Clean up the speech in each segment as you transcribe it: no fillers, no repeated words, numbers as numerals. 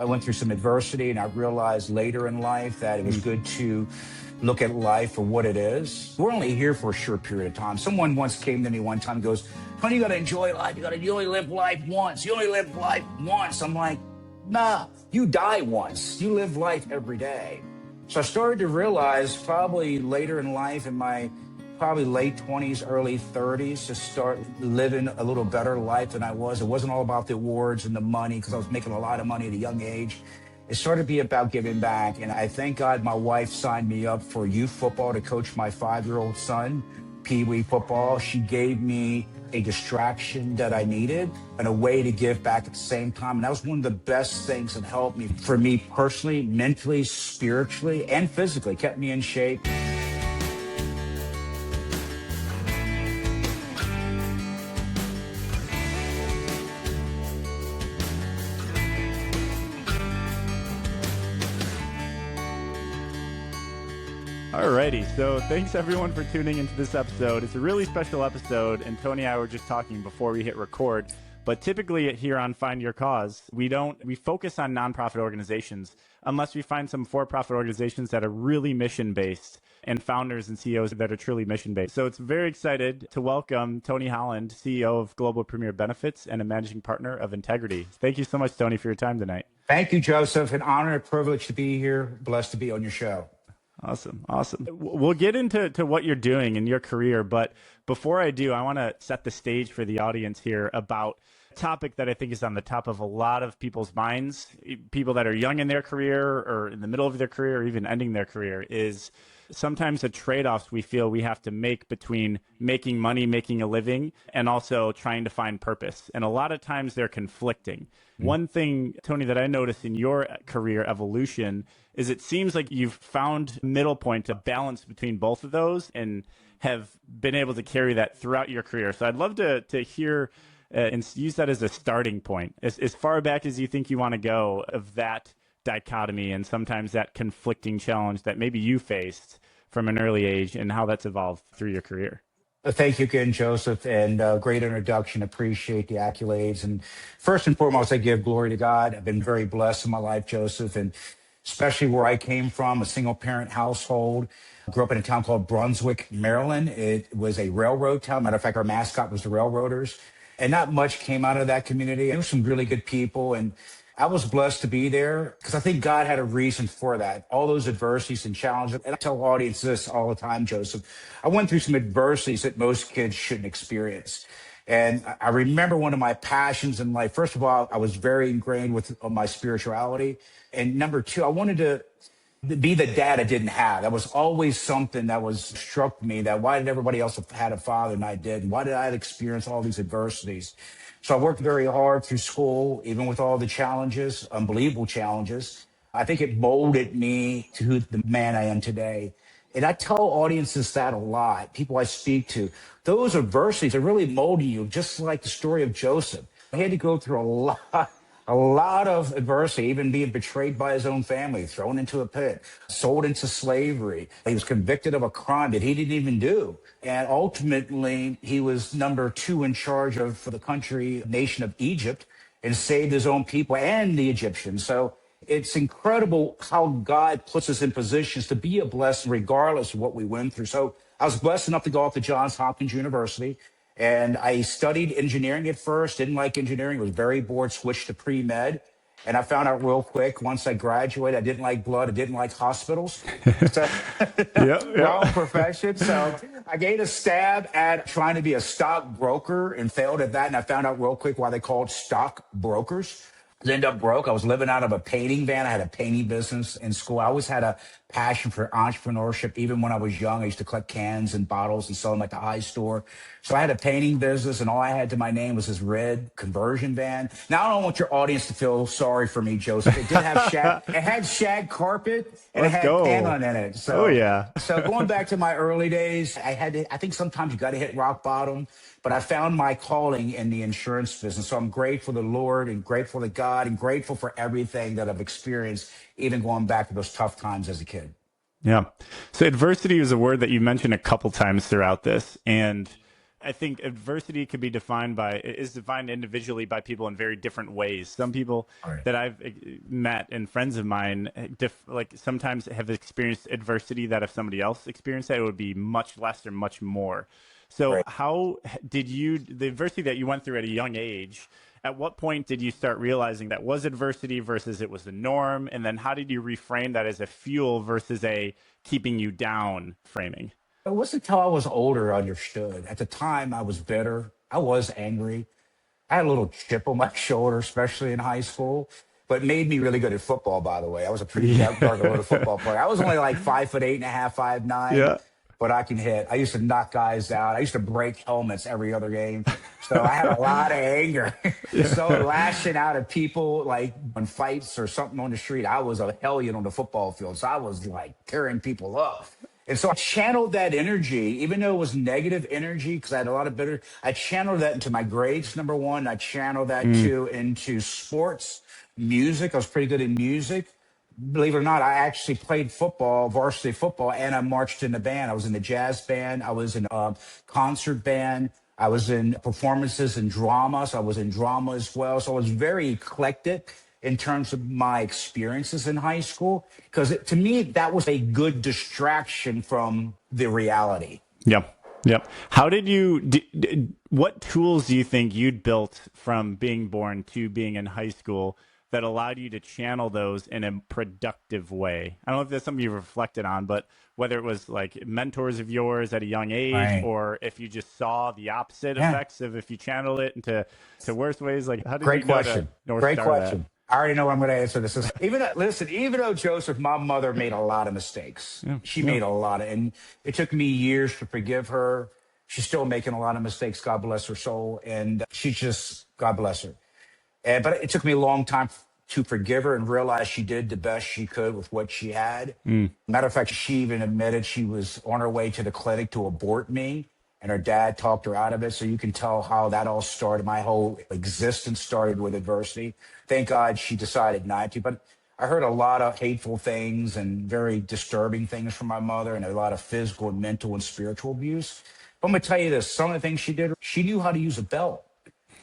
I went through some adversity, and I realized later in life that it was good to look at life for what it is. We're only here for a short period of time. Someone once came to me one time and goes, "Honey, you got to enjoy life. You only live life once. You only live life once." I'm like, nah, you die once. You live life every day. So I started to realize probably later in life, in my probably late 20s, early 30s, to start living a little better life than I was. It wasn't all about the awards and the money, because I was making a lot of money at a young age. It started to be about giving back. And I thank God my wife signed me up for youth football to coach my 5-year-old son, Pee Wee football. She gave me a distraction that I needed and a way to give back at the same time. And that was one of the best things that helped me, for me personally, mentally, spiritually, and physically, kept me in shape. Alrighty, so thanks everyone for tuning into this episode. It's a really special episode, and Tony and I were just talking before we hit record. But typically here on Find Your Cause, we focus on nonprofit organizations unless we find some for-profit organizations that are really mission-based and founders and CEOs that are truly mission-based. So it's very excited to welcome Tony Holland, CEO of Global Premier Benefits and a managing partner of Integrity. Thank you so much, Tony, for your time tonight. Thank you, Joseph. An honor and privilege to be here. Blessed to be on your show. Awesome. We'll get into what you're doing in your career, but before I do, I want to set the stage for the audience here about a topic that I think is on the top of a lot of people's minds, people that are young in their career or in the middle of their career or even ending their career, is sometimes the trade-offs we feel we have to make between making money, making a living, and also trying to find purpose. And a lot of times they're conflicting. One thing, Tony, that I noticed in your career evolution is it seems like you've found middle point, a balance between both of those, and have been able to carry that throughout your career. So I'd love to hear and use that as a starting point, as far back as you think you want to go of that dichotomy and sometimes that conflicting challenge that maybe you faced from an early age and how that's evolved through your career. Thank you again, Joseph, and great introduction. Appreciate the accolades. And first and foremost, I give glory to God. I've been very blessed in my life, Joseph, and especially where I came from, a single-parent household. I grew up in a town called Brunswick, Maryland. It was a railroad town. Matter of fact, our mascot was the Railroaders. And not much came out of that community. There were some really good people, and I was blessed to be there because I think God had a reason for that. All those adversities and challenges. And I tell audiences this all the time, Joseph. I went through some adversities that most kids shouldn't experience. And I remember one of my passions in life. First of all, I was very ingrained with my spirituality. And number two, I wanted to be the dad I didn't have. That was always something that was struck me, that why did everybody else have had a father and I didn't? Why did I experience all these adversities? So I worked very hard through school, even with all the challenges, unbelievable challenges. I think it molded me to the man I am today. And I tell audiences that a lot, people I speak to. Those adversities are really molding you, just like the story of Joseph. He had to go through a lot of adversity, even being betrayed by his own family, thrown into a pit, sold into slavery. He was convicted of a crime that he didn't even do. And ultimately, he was number 2 in charge of for the country, nation of Egypt, and saved his own people and the Egyptians. So it's incredible how God puts us in positions to be a blessing regardless of what we went through. So I was blessed enough to go off to Johns Hopkins University. And I studied engineering at first, didn't like engineering, was very bored, switched to pre-med. And I found out real quick, once I graduated, I didn't like blood, I didn't like hospitals. So, wrong profession. So I gave a stab at trying to be a stockbroker and failed at that. And I found out real quick why they called stockbrokers. I ended up broke. I was living out of a painting van. I had a painting business in school. I always had a passion for entrepreneurship. Even when I was young, I used to collect cans and bottles and sell them at the high store. So I had a painting business, and all I had to my name was this red conversion van. Now, I don't want your audience to feel sorry for me, Joseph. It did have it had shag carpet, and it had paneling in it. So, So going back to my early days, I think sometimes you got to hit rock bottom. But I found my calling in the insurance business. So I'm grateful to the Lord and grateful to God and grateful for everything that I've experienced, even going back to those tough times as a kid. Yeah. So adversity is a word that you mentioned a couple times throughout this. And I think adversity could be is defined individually by people in very different ways. Some people Right. that I've met and friends of mine, like sometimes have experienced adversity that if somebody else experienced that, it would be much less or much more. So Right. how did the adversity that you went through at a young age, at what point did you start realizing that was adversity versus it was the norm? And then how did you reframe that as a fuel versus a keeping you down framing? It wasn't until I was older I understood. At the time, I was bitter. I was angry. I had a little chip on my shoulder, especially in high school, but it made me really good at football, by the way. I was a pretty dark little football player. I was only like 5'8" and a half, 5'9", Yeah. but I can hit. I used to knock guys out. I used to break helmets every other game. So I had a lot of anger. So lashing out at people like on fights or something on the street, I was a hellion on the football field. So I was like tearing people up. And so I channeled that energy, even though it was negative energy, because I had a lot of bitter. I channeled that into my grades, number one. I channeled that too into sports, music. I was pretty good in music. Believe it or not, I actually played football, varsity football, and I marched in the band. I was in the jazz band. I was in a concert band. I was in performances and drama. So I was in drama as well. So I was very eclectic in terms of my experiences in high school, because to me, that was a good distraction from the reality. Yep. Yep. How did what tools do you think you'd built from being born to being in high school that allowed you to channel those in a productive way? I don't know if that's something you've reflected on, but whether it was like mentors of yours at a young age, Right. or if you just saw the opposite Yeah. effects of if you channel it into worse ways, like how did Great you know question. to North Great Star question. I already know what I'm going to answer this. Even though Joseph, my mother made a lot of mistakes. She made a lot of, and it took me years to forgive her. She's still making a lot of mistakes. God bless her soul. And she just, God bless her. But it took me a long time to forgive her and realize she did the best she could with what she had. Matter of fact, she even admitted she was on her way to the clinic to abort me, and her dad talked her out of it. So you can tell how that all started. My whole existence started with adversity. Thank God she decided not to. But I heard a lot of hateful things and very disturbing things from my mother, and a lot of physical and mental and spiritual abuse. But I'm going to tell you this, some of the things she did, she knew how to use a belt.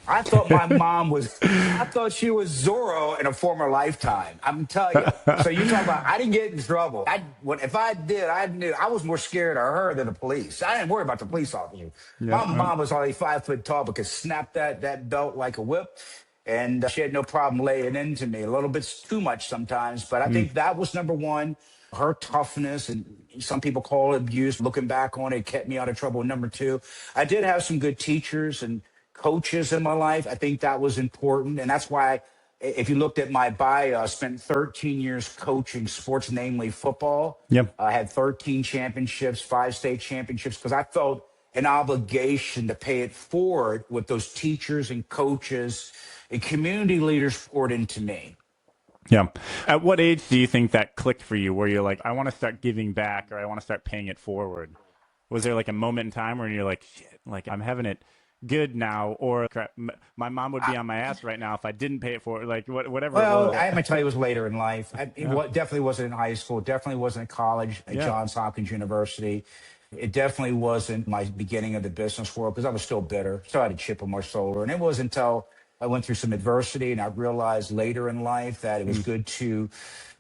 I thought I thought she was Zorro in a former lifetime. I'm telling you. So you talk about, I didn't get in trouble. If I did, I knew I was more scared of her than the police. I didn't worry about the police officer. My mom was only 5 foot tall, but could snap that belt like a whip. And she had no problem laying into me a little bit too much sometimes. But I think that was number one. Her toughness, and some people call it abuse. Looking back on it, kept me out of trouble. Number two, I did have some good teachers and coaches in my life. I think that was important. And that's why, if you looked at my bio, I spent 13 years coaching sports, namely football. Yep. I had 13 championships, 5 state championships, because I felt an obligation to pay it forward with those teachers and coaches and community leaders poured into me. Yeah. At what age do you think that clicked for you where you're like, I want to start giving back, or I want to start paying it forward? Was there like a moment in time where you're like, shit, like I'm having it good now, or crap, my mom would be on my ass right now if I didn't pay it forward, like whatever Well, it was. I'm going to tell you it was later in life. Definitely wasn't in high school. Definitely wasn't in college at Johns Hopkins University. It definitely wasn't my beginning of the business world, because I was still bitter. Still had a chip on my shoulder. And it wasn't until I went through some adversity and I realized later in life that it was good to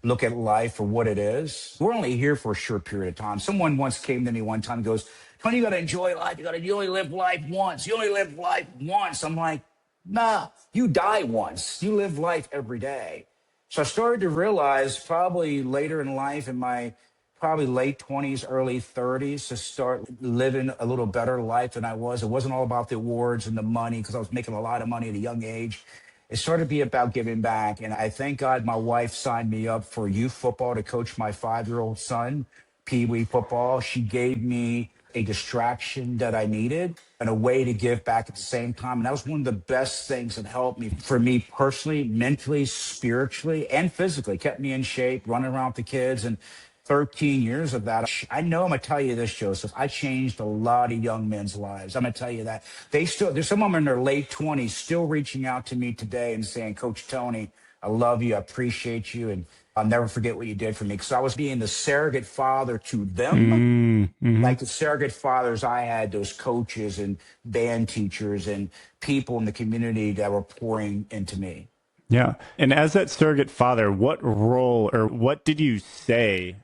look at life for what it is. We're only here for a short period of time. Someone once came to me one time and goes, Tony, you got to enjoy life. You only live life once. You only live life once. I'm like, nah, you die once. You live life every day. So I started to realize probably later in life, in my probably late 20s, early 30s, to start living a little better life than I was. It wasn't all about the awards and the money, because I was making a lot of money at a young age. It started to be about giving back. And I thank God my wife signed me up for youth football to coach my 5-year-old son, Pee Wee football. She gave me a distraction that I needed and a way to give back at the same time. And that was one of the best things that helped me, for me personally, mentally, spiritually, and physically. Kept me in shape, running around with the kids. And 13 years of that. I know I'm going to tell you this, Joseph. I changed a lot of young men's lives. I'm going to tell you that. There's some of them in their late 20s still reaching out to me today and saying, Coach Tony, I love you. I appreciate you. And I'll never forget what you did for me, because I was being the surrogate father to them, like the surrogate fathers I had, those coaches and band teachers and people in the community that were pouring into me. Yeah. And as that surrogate father, what role or what did you say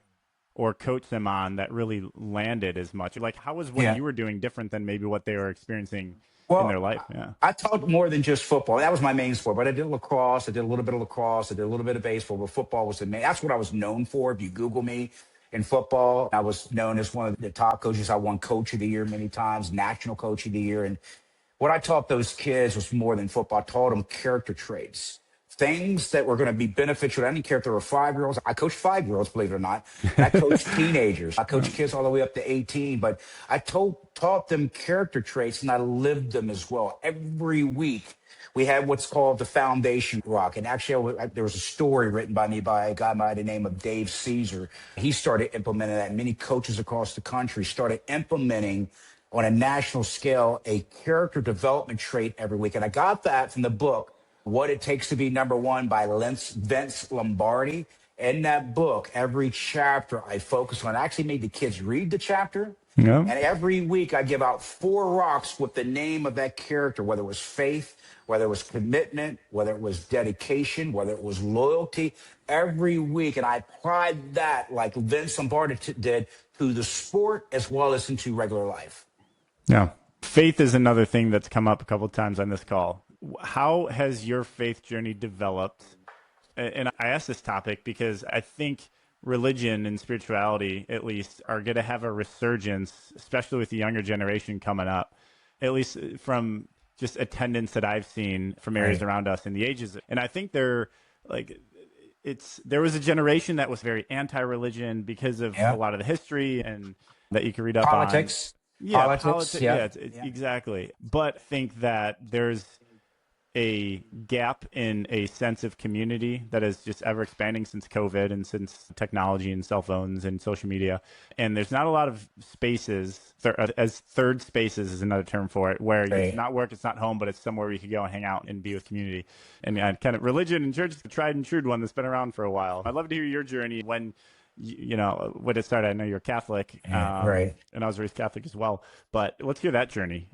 or coach them on that really landed as much? Like, how was what Yeah. you were doing different than maybe what they were experiencing in their Well, life? Yeah. I taught more than just football. That was my main sport, but I did lacrosse. I did a little bit of lacrosse. I did a little bit of baseball, but football was the main. That's what I was known for. If you Google me in football, I was known as one of the top coaches. I won Coach of the Year many times, National Coach of the Year. And what I taught those kids was more than football. I taught them character traits, things that were going to be beneficial. I didn't care if they were 5-year-olds. I coached 5-year-olds, believe it or not. And I coached teenagers. I coached kids all the way up to 18. But taught them character traits, and I lived them as well. Every week, we had what's called the Foundation Rock. And actually, there was a story written by me by a guy by the name of Dave Caesar. He started implementing that. Many coaches across the country started implementing on a national scale a character development trait every week. And I got that from the book, What It Takes to Be Number One by Vince Lombardi. In that book, every chapter I focus on, I actually made the kids read the chapter. Yeah. And every week I give out 4 rocks with the name of that character, whether it was faith, whether it was commitment, whether it was dedication, whether it was loyalty, every week. And I applied that like Vince Lombardi did to the sport as well as into regular life. Yeah. Faith is another thing that's come up a couple of times on this call. How has your faith journey developed? And I ask this topic because I think religion and spirituality, at least, are going to have a resurgence, especially with the younger generation coming up, at least from just attendance that I've seen from areas around us in the ages. And I think there was a generation that was very anti-religion because of a lot of the history and that you can read up Politics. on. Yeah, politics. Yeah. Exactly. But think that there's a gap in a sense of community that is just ever expanding since COVID and since technology and cell phones and social media. And there's not a lot of spaces, as third spaces is another term for it, where it's not work, it's not home, but it's somewhere where you can go and hang out and be with community. And kind of religion and church is the tried and true one that's been around for a while. I'd love to hear your journey when when it started. I know you're Catholic, and I was raised Catholic as well. But let's hear that journey.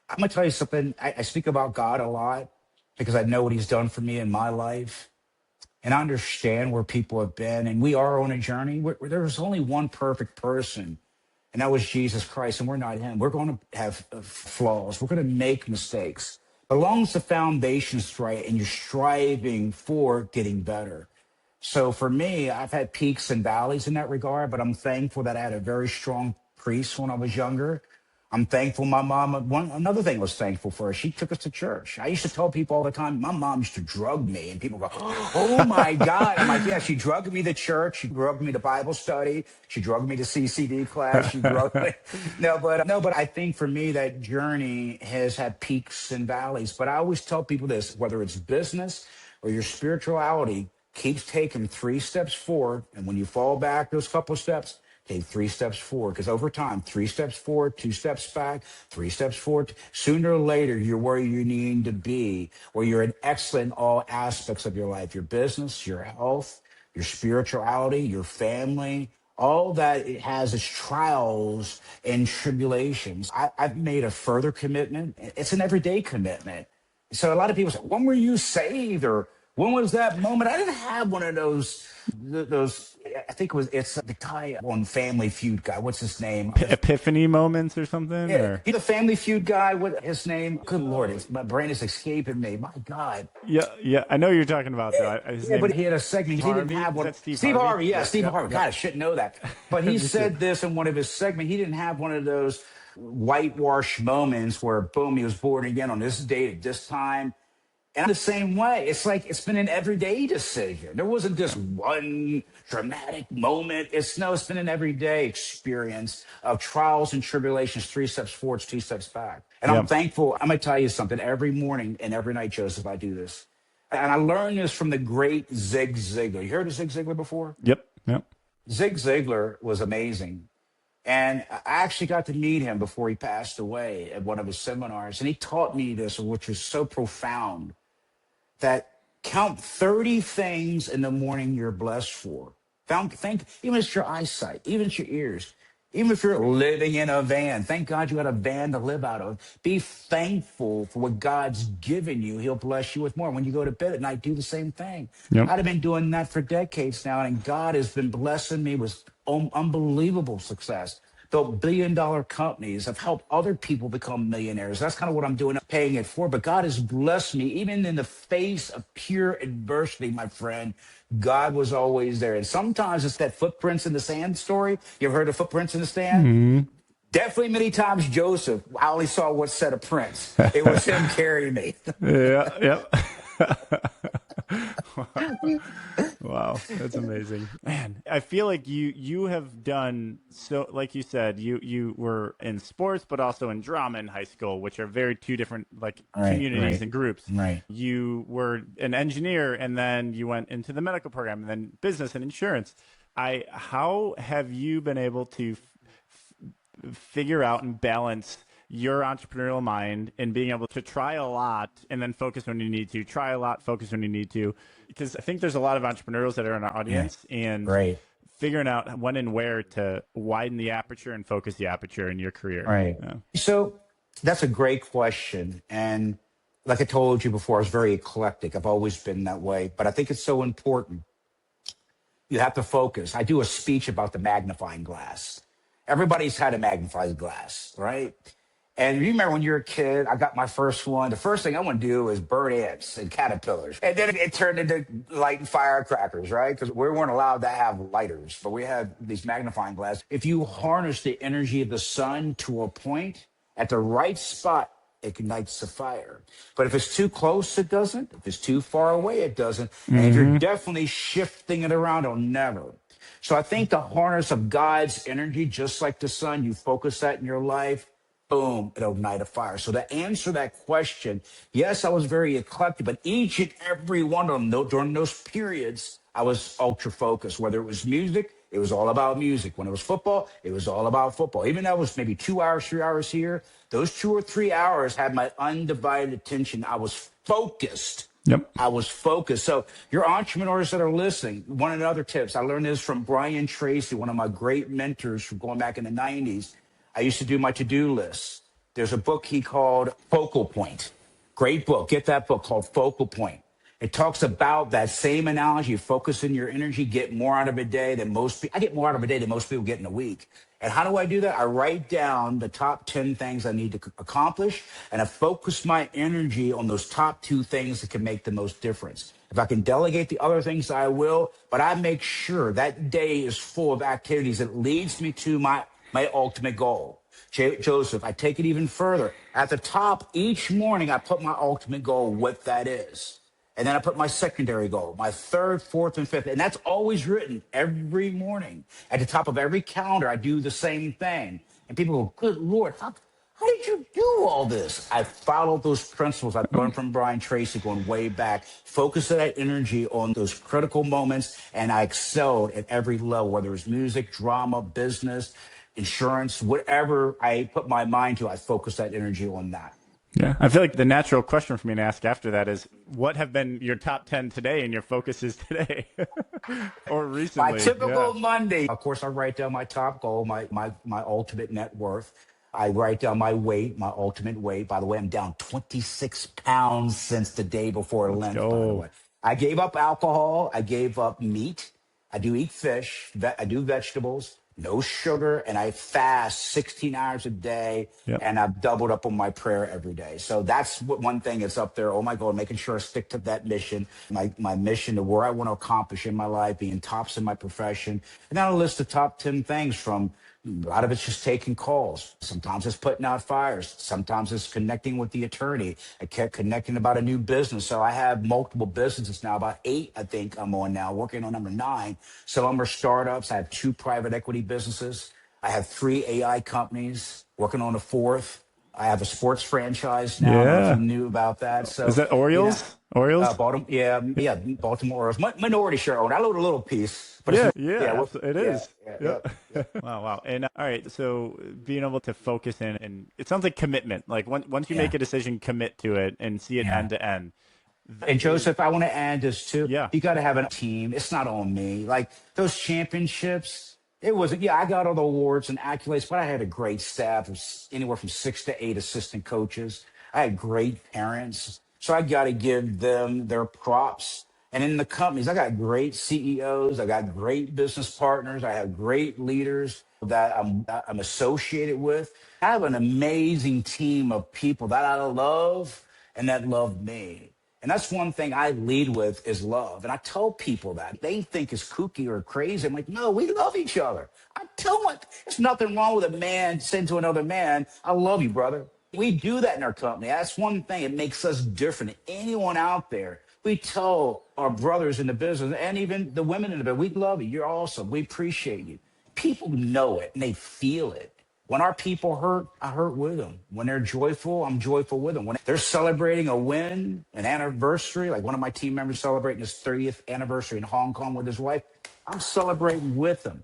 I'm going to tell you something. I speak about God a lot because I know what he's done for me in my life. And I understand where people have been. And we are on a journey where there was only one perfect person, and that was Jesus Christ. And we're not him. We're going to have flaws. We're going to make mistakes. But as long as the foundation's right and you're striving for getting better. So for me, I've had peaks and valleys in that regard, but I'm thankful that I had a very strong priest when I was younger. I'm thankful my mom, another thing I was thankful for, she took us to church. I used to tell people all the time, my mom used to drug me, and people go, oh my God. I'm like, yeah, she drugged me to church. She drugged me to Bible study. She drugged me to CCD class. She drugged me. No, but I think for me, that journey has had peaks and valleys. But I always tell people this, whether it's business or your spirituality, keeps taking 3 steps forward. And when you fall back those couple of steps, take 3 steps forward, because over time, 3 steps forward, 2 steps back, 3 steps forward. Sooner or later, you're where you need to be, where you're an excellent in all aspects of your life, your business, your health, your spirituality, your family. All that it has its trials and tribulations. I've made a further commitment. It's an everyday commitment. So a lot of people say, when were you saved? Or when was that moment? I didn't have one of those, I think it's the guy on Family Feud guy. What's his name? Epiphany moments or something? Yeah, or? the Family Feud guy. What his name? Good Lord, my brain is escaping me. My God. Yeah. I know who you're talking about, though. But he had a segment. He didn't have one. Is that Steve Harvey? Yeah, Steve Harvey. God, I shouldn't know that. But he said this in one of his segments. He didn't have one of those whitewash moments where, boom, he was born again on this date at this time. And the same way, it's like it's been an everyday decision. There wasn't just one dramatic moment. It's been an everyday experience of trials and tribulations, 3 steps forward, 2 steps back. And I'm thankful. I'm going to tell you something. Every morning and every night, Joseph, I do this. And I learned this from the great Zig Ziglar. You heard of Zig Ziglar before? Yep. Zig Ziglar was amazing. And I actually got to meet him before he passed away at one of his seminars. And he taught me this, which was so profound, that Count 30 things in the morning you're blessed for. Think, even if it's your eyesight, even if it's your ears, even if you're living in a van, thank God you got a van to live out of. Be thankful for what God's given you. He'll bless you with more. When you go to bed at night, do the same thing. Yep. I've been doing that for decades now, and God has been blessing me with unbelievable success. Built billion-dollar companies. I've helped other people become millionaires. That's kind of what I'm doing, paying it for. But God has blessed me, even in the face of pure adversity, my friend. God was always there. And sometimes it's that footprints in the sand story. You ever heard of footprints in the sand? Mm-hmm. Definitely many times Joseph. I only saw one set of prints. It was him carrying me. Yeah. Wow, that's amazing, man. I feel like you have done so. Like you said, you were in sports, but also in drama in high school, which are very two different communities and groups. Right. You were an engineer, and then you went into the medical program, and then business and insurance. How have you been able to figure out and balance your entrepreneurial mind and being able to try a lot and then focus when you need to, try a lot, focus when you need to? Because I think there's a lot of entrepreneurs that are in our audience, and figuring out when and where to widen the aperture and focus the aperture in your career. Right. Yeah. So that's a great question. And like I told you before, I was very eclectic. I've always been that way, but I think it's so important. You have to focus. I do a speech about the magnifying glass. Everybody's had a magnifying glass, right? And you remember when you were a kid, I got my first one. The first thing I want to do is burn ants and caterpillars. And then it turned into lighting firecrackers, right? Because we weren't allowed to have lighters, but we had these magnifying glasses. If you harness the energy of the sun to a point at the right spot, it ignites the fire. But if it's too close, it doesn't. If it's too far away, it doesn't. And if you're definitely shifting it around, it'll never. So I think the harness of God's energy, just like the sun, you focus that in your life, boom, it'll ignite a fire. So to answer that question, yes, I was very eclectic, but each and every one of them, during those periods, I was ultra focused. Whether it was music, it was all about music. When it was football, it was all about football. Even though it was maybe 2 hours, 3 hours here, those 2 or 3 hours had my undivided attention. I was focused. Yep. I was focused. So your entrepreneurs that are listening, one of the other tips, I learned this from Brian Tracy, one of my great mentors from going back in the 90s. I used to do my to-do list. There's a book he called Focal Point. Great book. Get that book called Focal Point. It talks about that same analogy. Focus in your energy, get more out of a day than most people. I get more out of a day than most people get in a week. And how do I do that? I write down the top 10 things I need to accomplish, and I focus my energy on those top 2 things that can make the most difference. If I can delegate the other things, I will, but I make sure that day is full of activities that leads me to my ultimate goal. Joseph, I take it even further. At the top, each morning, I put my ultimate goal, what that is. And then I put my secondary goal, my third, fourth, and fifth. And that's always written every morning. At the top of every calendar, I do the same thing. And people go, good Lord, how did you do all this? I followed those principles I learned from Brian Tracy going way back. Focus that energy on those critical moments. And I excelled at every level, whether it's music, drama, business, insurance, whatever I put my mind to, I focus that energy on that. Yeah, I feel like the natural question for me to ask after that is, what have been your top 10 today and your focuses today or recently? My typical Monday. Of course, I write down my top goal, my ultimate net worth. I write down my weight, my ultimate weight. By the way, I'm down 26 pounds since the day before Lent, by the way. I gave up alcohol. I gave up meat. I do eat fish. I do vegetables. No sugar, and I fast 16 hours a day, and I've doubled up on my prayer every day. So that's one thing that's up there. Oh my God, making sure I stick to that mission, my mission to where I want to accomplish in my life, being tops in my profession. And then I'll list the top 10 things from. A lot of it's just taking calls. Sometimes it's putting out fires. Sometimes it's connecting with the attorney. I kept connecting about a new business. So I have multiple businesses now, about 8, I think I'm on now, working on number 9. Some of them are startups. I have 2 private equity businesses. I have 3 AI companies, working on a 4th. I have a sports franchise now. I don't know if you knew about that. So is that Orioles? Orioles? Baltimore Orioles. Minority share owner. I load a little piece. But it is. Wow. And all right, so being able to focus in, and it sounds like commitment. Like once you make a decision, commit to it and see it end to end. And Joseph, I want to add this too. Yeah. You got to have a team. It's not on me. Like those championships, it wasn't, yeah, I got all the awards and accolades, but I had a great staff of anywhere from 6 to 8 assistant coaches. I had great parents. So I got to give them their props. And in the companies, I got great CEOs. I got great business partners. I have great leaders that I'm associated with. I have an amazing team of people that I love and that love me. And that's one thing I lead with is love. And I tell people that. They think it's kooky or crazy. I'm like, no, we love each other. I tell them there's nothing wrong with a man saying to another man, I love you, brother. We do that in our company. That's one thing. It makes us different than anyone out there. We tell our brothers in the business and even the women in the business, we love you. You're awesome. We appreciate you. People know it and they feel it. When our people hurt, I hurt with them. When they're joyful, I'm joyful with them. When they're celebrating a win, an anniversary, like one of my team members celebrating his 30th anniversary in Hong Kong with his wife, I'm celebrating with them.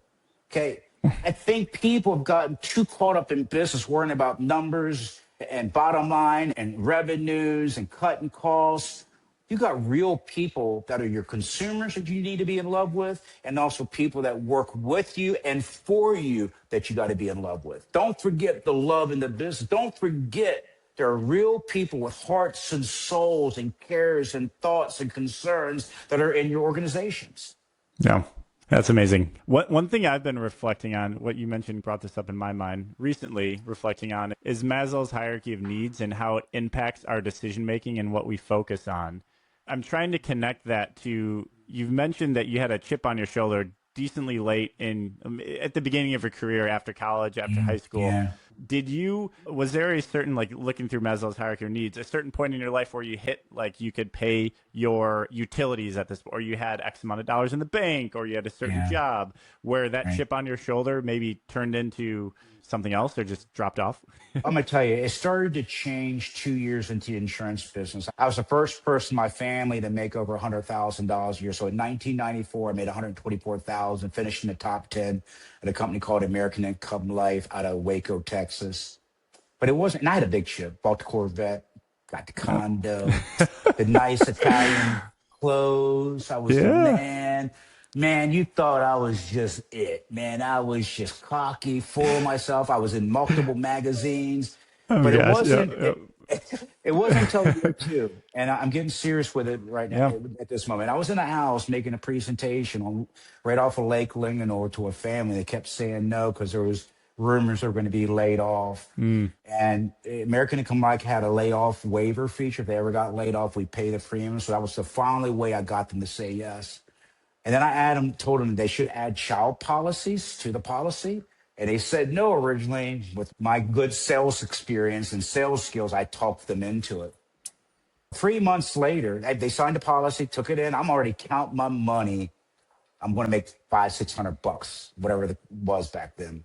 Okay. I think people have gotten too caught up in business, worrying about numbers and bottom line and revenues and cutting costs. You got real people that are your consumers that you need to be in love with, and also people that work with you and for you that you got to be in love with. Don't forget the love in the business. Don't forget there are real people with hearts and souls and cares and thoughts and concerns that are in your organizations. Yeah. That's amazing. One thing I've been reflecting on, what you mentioned brought this up in my mind recently, reflecting on is Maslow's hierarchy of needs and how it impacts our decision making and what we focus on. I'm trying to connect that to, you've mentioned that you had a chip on your shoulder decently late at the beginning of your career, after college, after high school. Yeah. Was there a certain, like looking through Maslow's hierarchy of needs, a certain point in your life where you hit, like you could pay your utilities at this, or you had X amount of dollars in the bank, or you had a certain job where that chip on your shoulder maybe turned into something else or just dropped off? I'm going to tell you, it started to change 2 years into the insurance business. I was the first person in my family to make over $100,000 a year. So in 1994, I made $124,000, finished in the top 10 at a company called American Income Life out of Waco, Texas. But it wasn't, and I had a big ship, bought the Corvette, got the condo, the nice Italian clothes. I was the man. Man, you thought I was just it, man. I was just cocky, full of myself. I was in multiple magazines, but it wasn't. It wasn't until year two, and I'm getting serious with it right now at this moment. I was in a house making a presentation right off of Lake Linganore to a family. They kept saying no because there was rumors they were going to be laid off. And American Income Life had a layoff waiver feature. If they ever got laid off, we pay the premium. So that was the finally way I got them to say yes. And then I told them they should add child policies to the policy. And they said no originally. With my good sales experience and sales skills, I talked them into it. 3 months later, they signed the policy, took it in. I'm already counting my money. I'm going to make $500-600, whatever it was back then.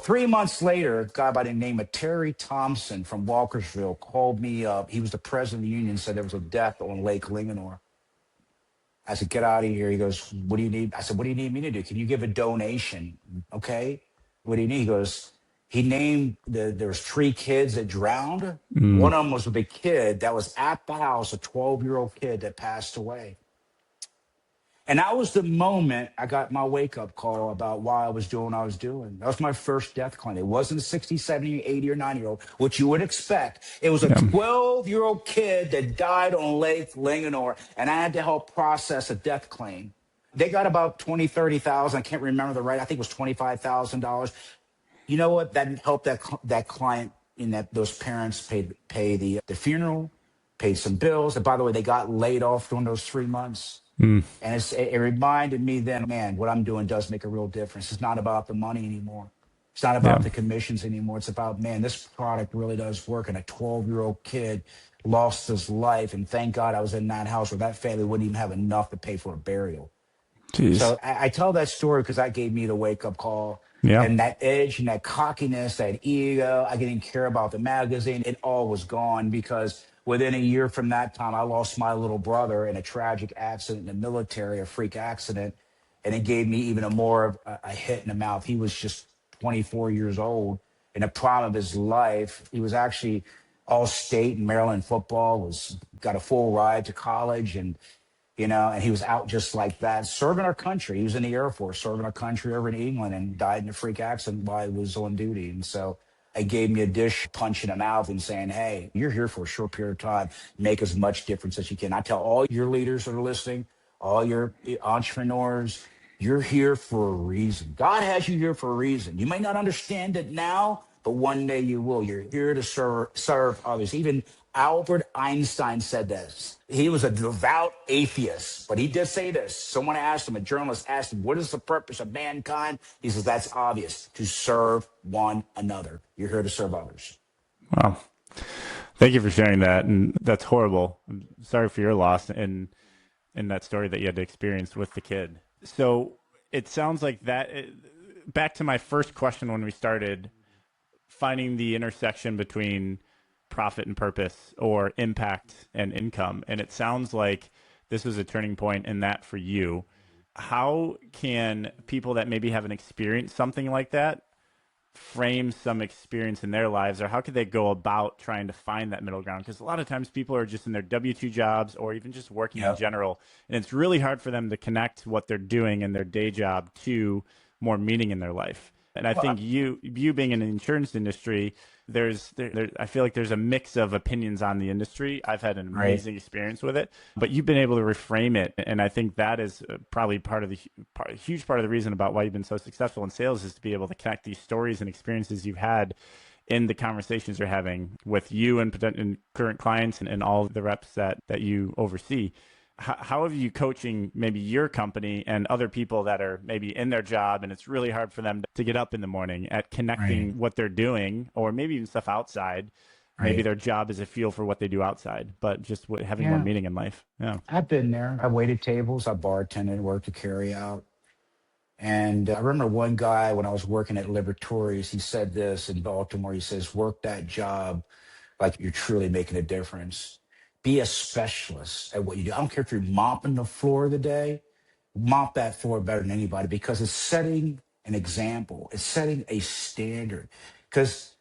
3 months later, a guy by the name of Terry Thompson from Walkersville called me up. He was the president of the union, said there was a death on Lake Linganore. I said, get out of here. He goes, what do you need? I said, what do you need me to do? Can you give a donation? Okay. What do you need? He goes, he named, there was 3 kids that drowned. One of them was a big kid that was at the house, a 12-year-old kid that passed away. And that was the moment I got my wake-up call about why I was doing what I was doing. That was my first death claim. It wasn't a 60, 70, 80, or 90-year-old, which you would expect. It was a 12-year-old kid that died on Lake Linganore, and I had to help process a death claim. They got about $20,000, $30,000. I can't remember the right. I think it was $25,000. You know what? That helped that client and those parents pay the funeral, paid some bills. And by the way, they got laid off during those 3 months. And it reminded me then, man, what I'm doing does make a real difference. It's not about the money anymore. It's not about the commissions anymore. It's about, man, this product really does work. And a 12-year-old kid lost his life. And thank God I was in that house where that family wouldn't even have enough to pay for a burial. Jeez. So I tell that story because that gave me the wake-up call. And that edge and that cockiness, that ego, I didn't care about the magazine. It all was gone because within a year from that time, I lost my little brother in a tragic accident in the military, a freak accident. And it gave me even more of a hit in the mouth. He was just 24 years old in the prime of his life. He was actually all state in Maryland football, got a full ride to college, and and he was out just like that, serving our country. He was in the Air Force, serving our country over in England, and died in a freak accident while he was on duty. And so it gave me a dish punch in the mouth and saying, hey, you're here for a short period of time. Make as much difference as you can. I tell all your leaders that are listening, all your entrepreneurs, you're here for a reason. God has you here for a reason. You may not understand it now, but one day you will. You're here to serve others. Even Albert Einstein said this. He was a devout atheist, but he did say this. Someone asked him, a journalist asked him, what is the purpose of mankind? He says, that's obvious, to serve one another. You're here to serve others. Wow. Thank you for sharing that. And that's horrible. I'm sorry for your loss in that story that you had to experience with the kid. So it sounds like that, back to my first question when we started, finding the intersection between profit and purpose, or impact and income. And it sounds like this was a turning point in that for you. How can people that maybe haven't experienced something like that frame some experience in their lives, or how could they go about trying to find that middle ground? Because a lot of times people are just in their W-2 jobs or even just working in general, and it's really hard for them to connect what they're doing in their day job to more meaning in their life. And I think you being in the insurance industry, I feel like there's a mix of opinions on the industry. I've had an amazing experience with it, but you've been able to reframe it. And I think that is probably a huge part of the reason about why you've been so successful in sales, is to be able to connect these stories and experiences you've had in the conversations you're having with you and current clients and all of the reps that you oversee. How have you coaching maybe your company and other people that are maybe in their job and it's really hard for them to get up in the morning at connecting what they're doing, or maybe even stuff outside? Maybe their job is a fuel for what they do outside, but just having more meaning in life. Yeah, I've been there. I waited tables. I bartended, worked to carry out. And I remember one guy when I was working at Libertorious, he said this in Baltimore. He says, work that job like you're truly making a difference. Be a specialist at what you do. I don't care if you're mopping the floor of the day, mop that floor better than anybody, because it's setting an example. It's setting a standard. Because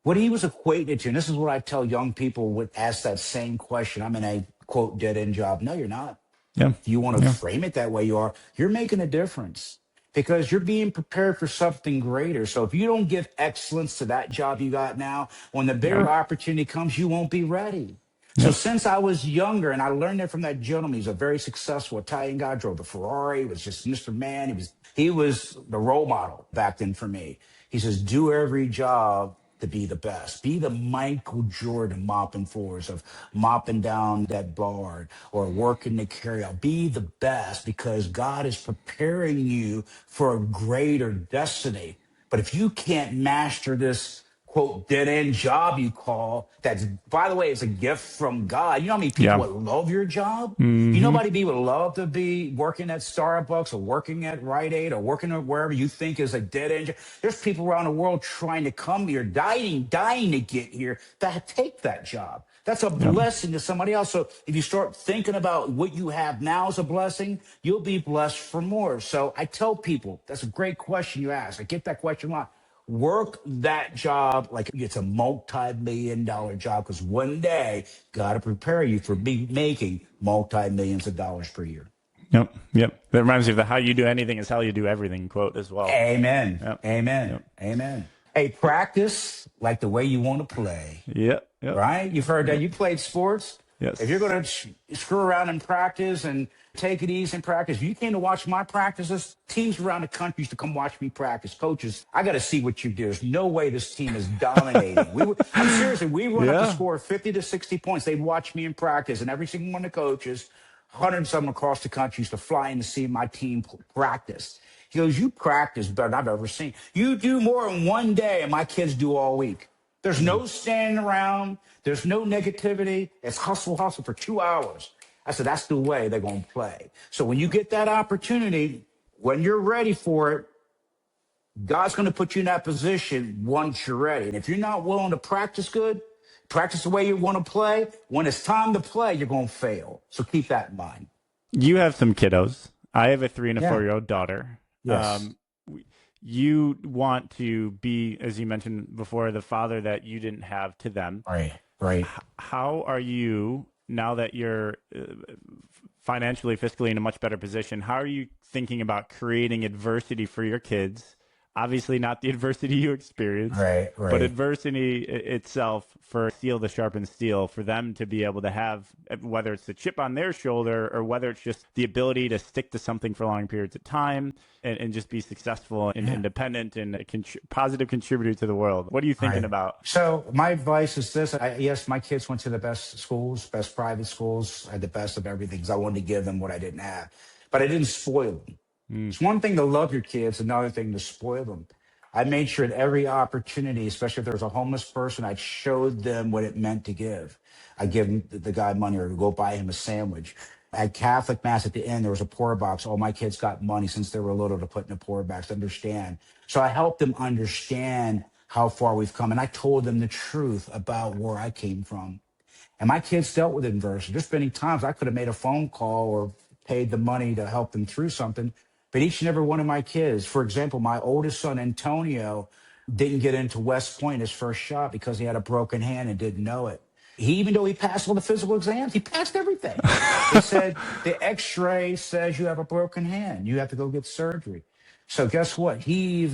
what he was equating it to, and this is what I tell young people would ask that same question. I'm in a quote dead end job. No, you're not. yeah, If you want to frame it that way, you're making a difference, because you're being prepared for something greater. So if you don't give excellence to that job you got now, when the bigger opportunity comes, you won't be ready. So since I was younger, and I learned that from that gentleman, he's a very successful Italian guy, drove the Ferrari, was just Mr. Man. He was the role model back then for me. He says, do every job to be the best. Be the Michael Jordan mopping floors, of mopping down that bar or working the carryout. Be the best, because God is preparing you for a greater destiny. But if you can't master this quote dead end job you call, that's, by the way, it's a gift from God. You know how many people would love your job? You know how many people would love to be working at Starbucks or working at Rite Aid or working at wherever you think is a dead end job? There's people around the world trying to come here, dying to get here, that take that job. That's a blessing to somebody else. So if you start thinking about what you have now as a blessing, you'll be blessed for more. So I tell people, that's a great question you ask. I get that question a lot. Work that job like it's a multi-million-dollar job, because one day, got to prepare you for making multi-millions of dollars per year. Yep. That reminds me of the "how you do anything is how you do everything" quote as well. Amen. Yep. Amen. Yep. Amen. Hey, practice like the way you want to play. Yep. Right? You've heard that. You played sports. Yes. If you're going to screw around in practice and take it easy in practice, if you came to watch my practices, teams around the country used to come watch me practice. Coaches, I got to see what you do. There's no way this team is dominating. I'm seriously, we run up to score 50 to 60 points. They'd watch me in practice, and every single one of the coaches, hundreds of them across the country, used to fly in to see my team practice. He goes, you practice better than I've ever seen. You do more in one day, and my kids do all week. There's no standing around. There's no negativity. It's hustle for 2 hours. I said, that's the way they're going to play. So when you get that opportunity, when you're ready for it, God's going to put you in that position once you're ready. And if you're not willing to practice good, practice the way you want to play, when it's time to play, you're going to fail. So keep that in mind. You have some kiddos. I have a 3 and a 4-year-old daughter. Yes. You want to be, as you mentioned before, the father that you didn't have to them. Right. Right. How are you, now that you're financially, fiscally in a much better position, how are you thinking about creating adversity for your kids? Obviously, not the adversity you experienced, Right. but Right. adversity itself for steel to sharpen steel, for them to be able to have, whether it's the chip on their shoulder or whether it's just the ability to stick to something for long periods of time and just be successful and Yeah. independent and a positive contributor to the world. What are you thinking Right. about? So my advice is this. Yes, my kids went to the best schools, best private schools, had the best of everything because I wanted to give them what I didn't have. But I didn't spoil them. Mm. It's one thing to love your kids, another thing to spoil them. I made sure at every opportunity, especially if there was a homeless person, I showed them what it meant to give. I give the guy money or go buy him a sandwich. At Catholic Mass at the end, there was a poor box. All my kids got money since they were little to put in a poor box to understand. So I helped them understand how far we've come. And I told them the truth about where I came from. And my kids dealt with adversity. There's been times I could have made a phone call or paid the money to help them through something. But each and every one of my kids, for example, my oldest son, Antonio, didn't get into West Point his first shot because he had a broken hand and didn't know it. Even though he passed all the physical exams, he passed everything. They said the x-ray says you have a broken hand. You have to go get surgery. So guess what? He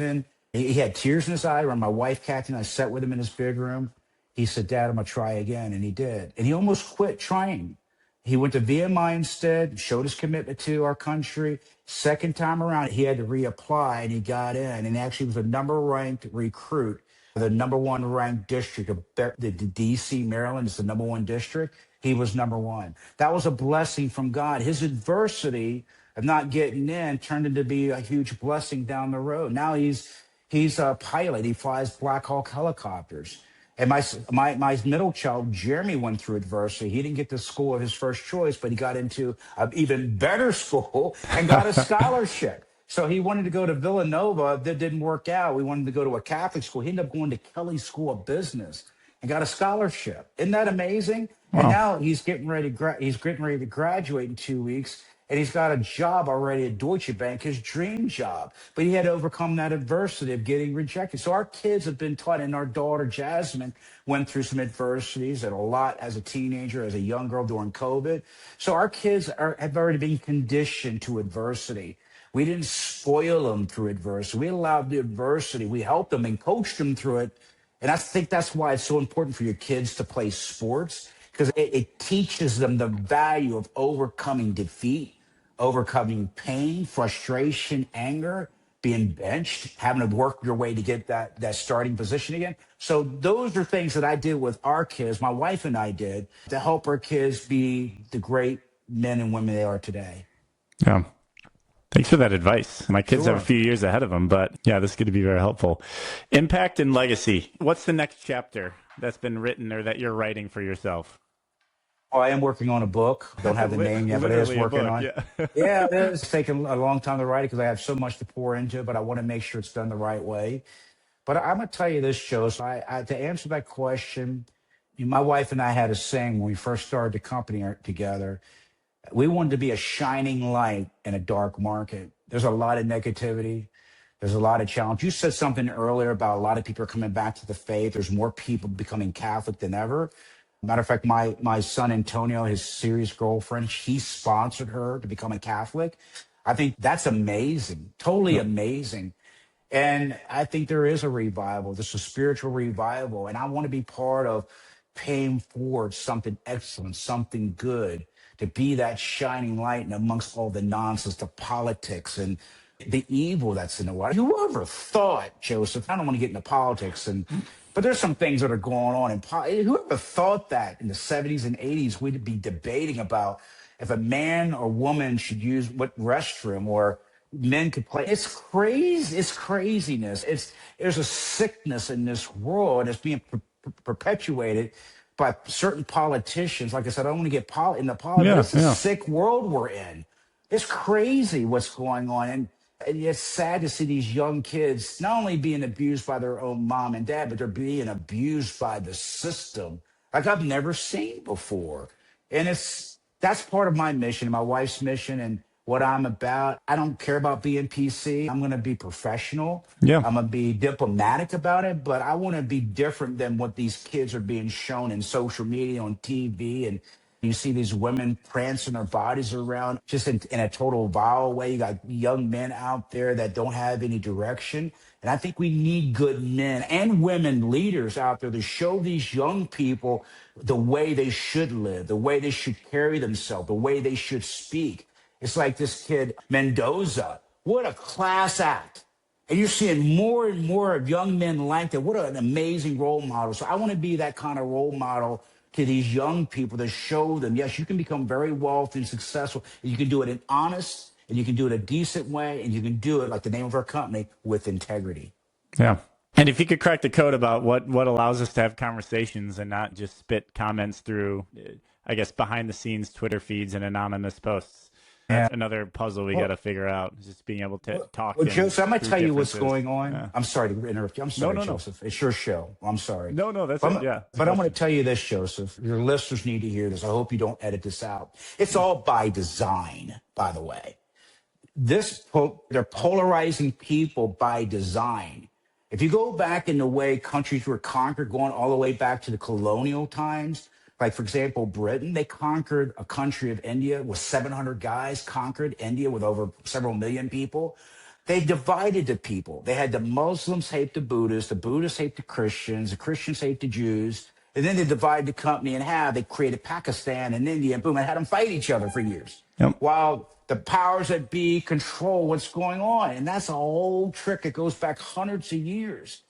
had tears in his eye. When my wife, Kathy, and I sat with him in his bedroom, he said, Dad, I'm going to try again. And he did. And he almost quit trying. He went to VMI instead, showed his commitment to our country. Second time around, he had to reapply and he got in. And actually was a number ranked recruit, the number one ranked district of the DC, Maryland is the number one district. He was number one. That was a blessing from God. His adversity of not getting in turned into be a huge blessing down the road. Now he's a pilot. He flies Black Hawk helicopters. And my middle child, Jeremy, went through adversity. He didn't get to school of his first choice, but he got into an even better school and got a scholarship. So he wanted to go to Villanova. That didn't work out. We wanted to go to a Catholic school. He ended up going to Kelly School of Business and got a scholarship. Isn't that amazing? And Wow. now he's getting ready. He's getting ready to graduate in 2 weeks, and he's got a job already at Deutsche Bank, his dream job. But he had to overcome that adversity of getting rejected. So our kids have been taught, and our daughter Jasmine went through some adversities and a lot as a teenager, as a young girl during COVID. So our kids have already been conditioned to adversity. We didn't spoil them through adversity. We allowed the adversity. We helped them and coached them through it. And I think that's why it's so important for your kids to play sports, because it teaches them the value of overcoming defeat, overcoming pain, frustration, anger, being benched, having to work your way to get that starting position again. So those are things that I did with our kids, my wife and I did, to help our kids be the great men and women they are today. Yeah. Thanks for that advice. My kids have a Sure. few years ahead of them, but yeah, this is going to be very helpful. Impact and legacy. What's the next chapter that's been written or that you're writing for yourself? Oh, I am working on a book. Don't have the name yet, but it is Literally a working book, on. yeah. Yeah, it is. It's taking a long time to write it because I have so much to pour into it, but I want to make sure it's done the right way. But I'm going to tell you this, Joe. So to answer that question, my wife and I had a saying when we first started the company together. We wanted to be a shining light in a dark market. There's a lot of negativity. There's a lot of challenge. You said something earlier about a lot of people are coming back to the faith. There's more people becoming Catholic than ever. Matter of fact, my son Antonio, his serious girlfriend, he sponsored her to become a Catholic. I think that's amazing, totally amazing. And I think there is a revival. There's a spiritual revival. And I want to be part of paying forward something excellent, something good, to be that shining light and amongst all the nonsense, the politics and the evil that's in the world. Whoever thought, Joseph, I don't want to get into politics, but there's some things that are going on in politics. Whoever thought that in the 70s and 80s we'd be debating about if a man or woman should use what restroom or men could play. It's crazy. It's craziness. There's a sickness in this world, and it's being perpetuated by certain politicians. Like I said, I don't want to get into politics, but Yeah, it's a yeah. sick world we're in. It's crazy what's going on. And it's sad to see these young kids not only being abused by their own mom and dad, but they're being abused by the system like I've never seen before. And that's part of my mission, my wife's mission. And what I'm about. I don't care about being PC. I'm going to be professional. Yeah. I'm going to be diplomatic about it, but I want to be different than what these kids are being shown in social media, on TV. And you see these women prancing their bodies around just in a total vile way. You got young men out there that don't have any direction. And I think we need good men and women leaders out there to show these young people the way they should live, the way they should carry themselves, the way they should speak. It's like this kid, Mendoza. What a class act. And you're seeing more and more of young men like that. What an amazing role model. So I want to be that kind of role model to these young people to show them, yes, you can become very wealthy and successful. And you can do it in honest, and you can do it a decent way, and you can do it, like the name of our company, with integrity. Yeah. And if you could crack the code about what allows us to have conversations and not just spit comments through, I guess, behind the scenes Twitter feeds and anonymous posts. That's another puzzle we got to figure out, is just being able to talk. Well, Joseph, I'm going to tell you what's going on. Yeah. I'm sorry to interrupt you. I'm sorry, Joseph. It's your show. I'm sorry. No, that's but it. Yeah. But I'm going to tell you this, Joseph. Your listeners need to hear this. I hope you don't edit this out. It's all by design, by the way. They're polarizing people by design. If you go back in the way countries were conquered, going all the way back to the colonial times, like, for example, Britain, they conquered a country of India with 700 guys, conquered India with over several million people. They divided the people. They had the Muslims hate the Buddhists hate the Christians hate the Jews. And then they divided the company in half. They created Pakistan and India, and boom, and had them fight each other for years. Yep. While the powers that be control what's going on. And that's a whole trick that goes back hundreds of years.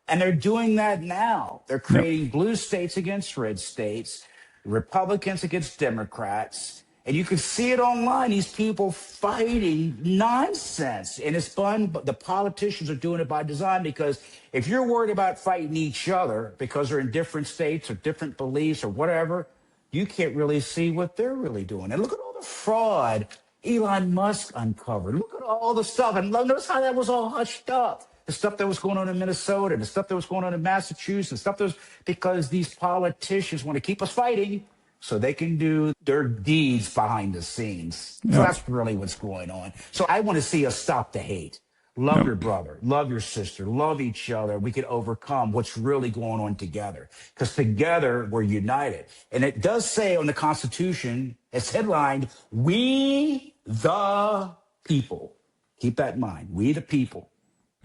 And they're doing that now. They're creating blue states against red states, Republicans against Democrats. And you can see it online, these people fighting nonsense. And it's fun, but the politicians are doing it by design, because if you're worried about fighting each other because they're in different states or different beliefs or whatever, you can't really see what they're really doing. And look at all the fraud Elon Musk uncovered. Look at all the stuff. And notice how that was all hushed up. The stuff that was going on in Minnesota, the stuff that was going on in Massachusetts, stuff that was because these politicians want to keep us fighting so they can do their deeds behind the scenes. So that's really what's going on. So I want to see us stop the hate. Love your brother, love your sister, love each other. We can overcome what's really going on together, because together we're united. And it does say on the Constitution, it's headlined, "We the people." Keep that in mind. We the people.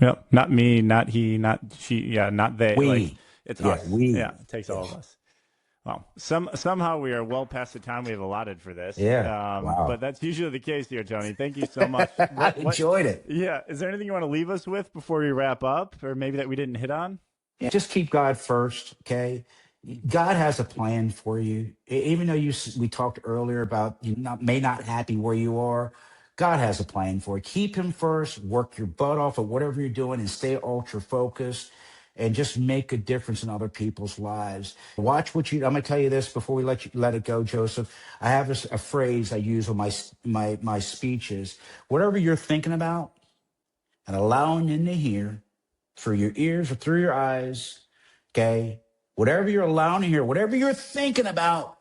Yeah, not me, not he, not she. Yeah, not they. We. Like, it's us. We. Yeah, it takes all of us. Well, somehow we are well past the time we have allotted for this. Yeah. Wow. But that's usually the case here, Tony. Thank you so much. I enjoyed it. Yeah. Is there anything you want to leave us with before we wrap up, or maybe that we didn't hit on? Yeah, just keep God first, okay? God has a plan for you. Even though we talked earlier about you may not happy where you are, God has a plan for you. Keep him first, work your butt off at whatever you're doing, and stay ultra focused, and just make a difference in other people's lives. Watch what I'm going to tell you this before we let it go, Joseph. I have a phrase I use on my speeches. Whatever you're thinking about and allowing them to hear through your ears or through your eyes, okay? Whatever you're allowing to hear, whatever you're thinking about,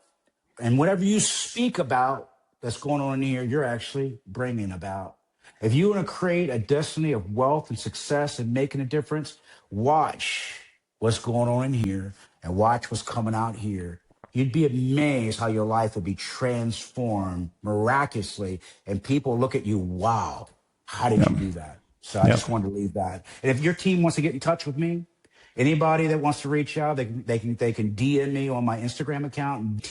and whatever you speak about that's going on in here, you're actually bringing about. If you want to create a destiny of wealth and success and making a difference, watch what's going on in here and watch what's coming out here. You'd be amazed how your life would be transformed miraculously, and people look at you, wow, how did you do that? So I just wanted to leave that. And if your team wants to get in touch with me, anybody that wants to reach out, they can DM me on my Instagram account,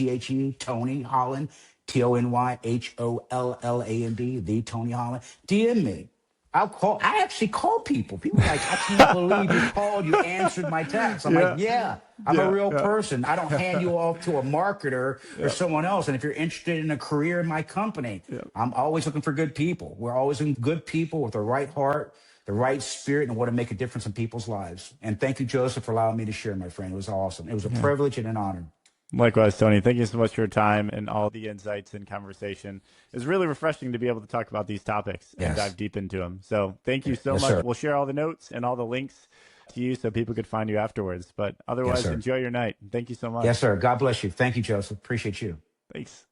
Tony Holland, TonyHolland, the Tony Holland. DM me. I actually call people. People are like, I can't believe you called. You answered my text. I'm like, I'm a real person. I don't hand you off to a marketer or someone else. And if you're interested in a career in my company, I'm always looking for good people. We're always looking for good people with the right heart, the right spirit, and want to make a difference in people's lives. And thank you, Joseph, for allowing me to share, my friend. It was awesome. It was a privilege and an honor. Likewise, Tony. Thank you so much for your time and all the insights and conversation. It's really refreshing to be able to talk about these topics and dive deep into them. So thank you so much. Sir. We'll share all the notes and all the links to you so people could find you afterwards. But otherwise, enjoy your night. Thank you so much. Yes, sir. God bless you. Thank you, Joseph. Appreciate you. Thanks.